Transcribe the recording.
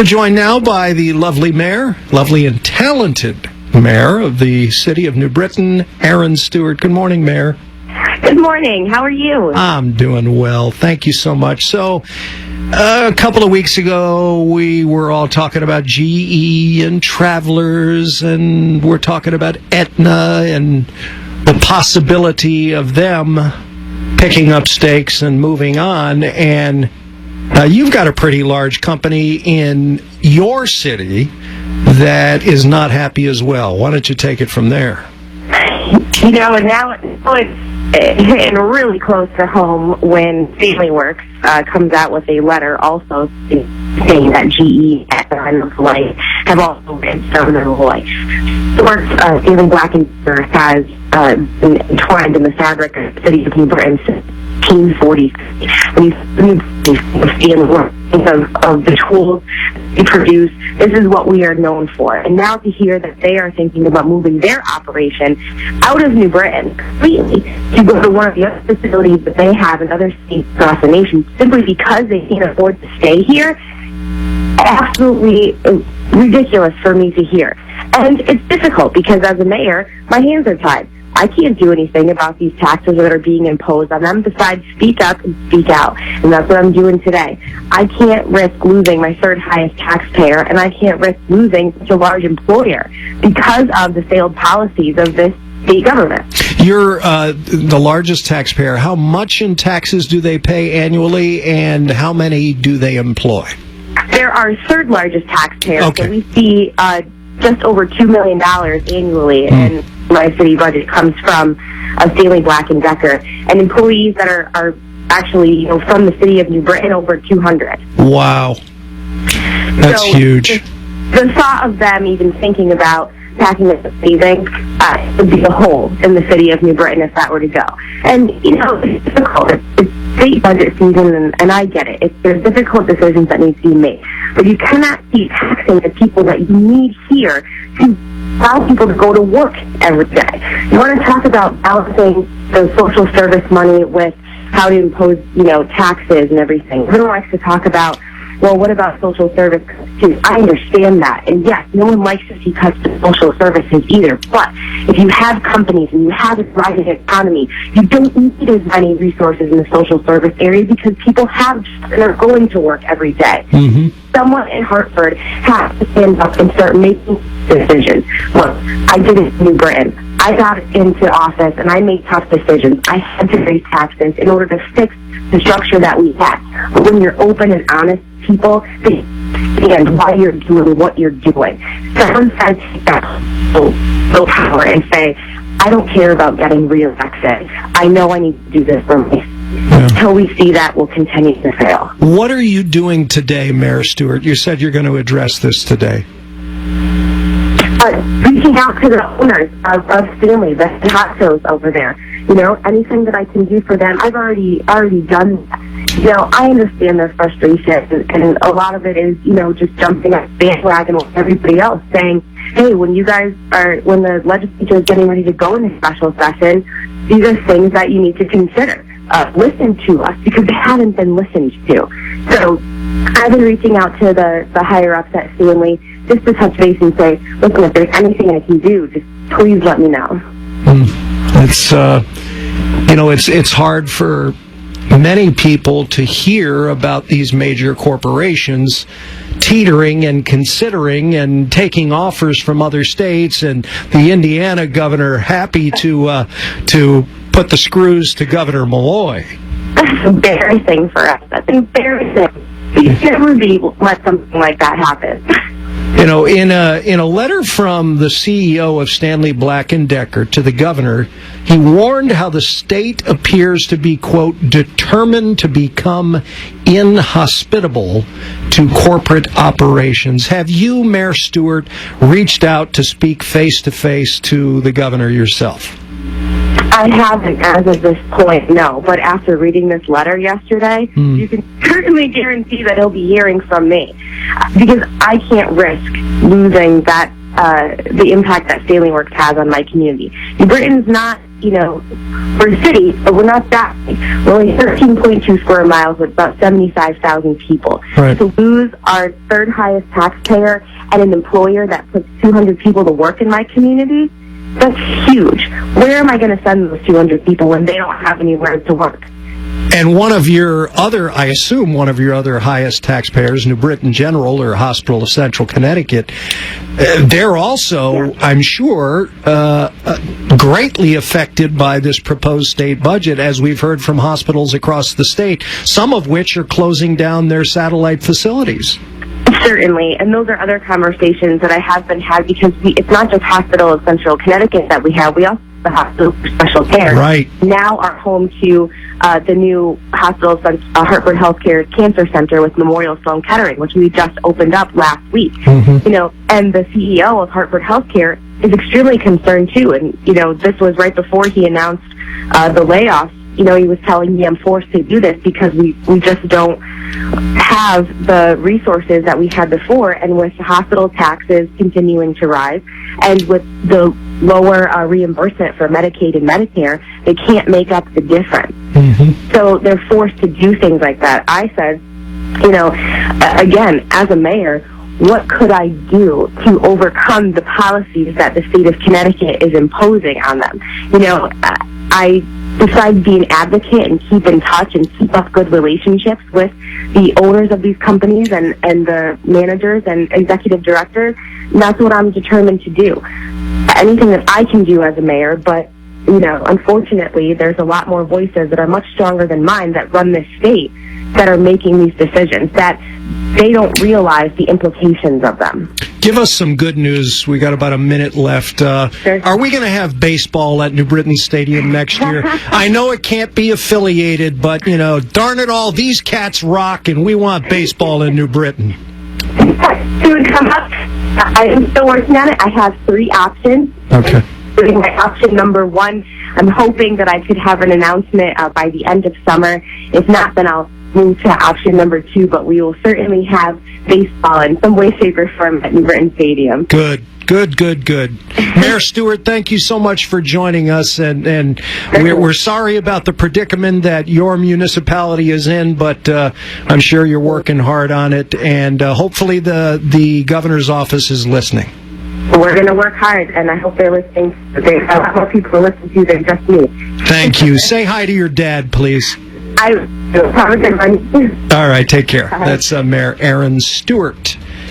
We're joined now by the lovely and talented mayor of the city of New Britain, Erin Stewart. Good morning, Mayor. Good morning. How are you? I'm doing well. Thank you so much. So, a couple of weeks ago, we were all talking about GE and Travelers, and we're talking about Aetna and the possibility of them picking up stakes and moving on. And you've got a pretty large company in your city that is not happy as well. Why don't you take it from there? You know, and now it's hitting really close to home when Stanley Works comes out with a letter also saying that GE and Malloy have also been Governor Malloy. Stanley Black Decker has been entwined in the fabric of the city of New Britain since 1940. Of the tools they produce, this is what we are known for. And now to hear that they are thinking about moving their operation out of New Britain completely to go to one of the other facilities that they have in other states across the nation simply because they can't afford to stay here, absolutely ridiculous for me to hear. And it's difficult because as a mayor, my hands are tied. I can't do anything about these taxes that are being imposed on them besides speak up and speak out. And that's what I'm doing today. I can't risk losing my third highest taxpayer, and I can't risk losing such a large employer because of the failed policies of this state government. You're the largest taxpayer. How much in taxes do they pay annually, and how many do they employ? They're our third largest taxpayer. Okay. So we see just over $2 million annually in my city budget comes from Stanley Black Decker, and employees that are actually from the city of New Britain, over 200. Wow, that's huge. The thought of them even thinking about packing up the savings would be a hole in the city of New Britain if that were to go. And it's difficult. It's state budget season, and I get it. There's difficult decisions that need to be made, but you cannot keep taxing the people that you need here to allow people to go to work every day. You want to talk about balancing the social service money with how to impose, taxes and everything. Everyone likes to talk about, well, what about social service cuts too? I understand that. And yes, no one likes to see cuts to social services either. But if you have companies and you have a thriving economy, you don't need as many resources in the social service area because people have jobs and are going to work every day. Mm-hmm. Someone in Hartford has to stand up and start making decisions. Look, I did it in New Britain. I got into office and I made tough decisions. I had to raise taxes in order to fix the structure that we had. But when you're open and honest, people, they understand why you're doing what you're doing. Someone's got to take that full power and say, I don't care about getting reelected. I know I need to do this for me. Yeah. Until we see that, we'll continue to fail. What are you doing today, Mayor Stewart? You said you're going to address this today. Reaching out to the owners of Stanley, the hot shows over there. Anything that I can do for them, I've already done that. I understand their frustration, and a lot of it is, just jumping on bandwagon with everybody else, saying, hey, when the legislature is getting ready to go into special session, these are things that you need to consider. Listen to us, because they haven't been listened to. So I've been reaching out to the higher-ups at Stanley just to touch base and say, listen, if there's anything I can do, just please let me know. It's hard for many people to hear about these major corporations teetering and considering and taking offers from other states, and the Indiana governor happy to put the screws to Governor Malloy. That's embarrassing for us. That's embarrassing. You can't really let something like that happen. In a letter from the CEO of Stanley Black Decker to the governor, he warned how the state appears to be, quote, determined to become inhospitable to corporate operations. Have you, Mayor Stewart, reached out to speak face-to-face to the governor yourself? I haven't as of this point, no. But after reading this letter yesterday, you can certainly guarantee that he'll be hearing from me. Because I can't risk losing that the impact that Stanley Works has on my community. New Britain's not we're a city, but we're not that big. We're only 13.2 square miles with about 75,000 people. Right. To lose our third highest taxpayer and an employer that puts 200 people to work in my community, that's huge. Where am I going to send those 200 people when they don't have anywhere to work? And one of your other highest taxpayers, New Britain General or Hospital of Central Connecticut, they're also, I'm sure, greatly affected by this proposed state budget, as we've heard from hospitals across the state, some of which are closing down their satellite facilities. Certainly, and those are other conversations that I have been had, because it's not just Hospital of Central Connecticut that we have. We also have the Hospital for Special Care. Right. Now are home to the new Hospital of Hartford Healthcare Cancer Center with Memorial Sloan Kettering, which we just opened up last week. Mm-hmm. And the CEO of Hartford Healthcare is extremely concerned too. And this was right before he announced the layoffs. He was telling me, I'm forced to do this because we just don't have the resources that we had before, and with the hospital taxes continuing to rise, and with the lower reimbursement for Medicaid and Medicare, they can't make up the difference. Mm-hmm. So they're forced to do things like that. I said, again, as a mayor, what could I do to overcome the policies that the state of Connecticut is imposing on them? Besides being an advocate and keep in touch and keep up good relationships with the owners of these companies and the managers and executive directors, and that's what I'm determined to do. Anything that I can do as a mayor, but, unfortunately, there's a lot more voices that are much stronger than mine that run this state that are making these decisions, that they don't realize the implications of them. Give us some good news. We got about a minute left. Sure. Are we going to have baseball at New Britain Stadium next year? I know it can't be affiliated, but, darn it all, these cats rock, and we want baseball in New Britain. To come up, I am still working on it. I have 3 options. Okay. My option number 1, I'm hoping that I could have an announcement by the end of summer. If not, then I'll move to option number 2, but we will certainly have baseball in some way, shape, or form at New Britain Stadium. Good. Mayor Stewart, thank you so much for joining us, and we're sorry about the predicament that your municipality is in, but I'm sure you're working hard on it, and hopefully the governor's office is listening. We're going to work hard, and I hope they're listening. There's a lot more people to listen to than just me. Thank you. Say hi to your dad, please. I will. Have a good one. All right, take care. That's Mayor Erin Stewart.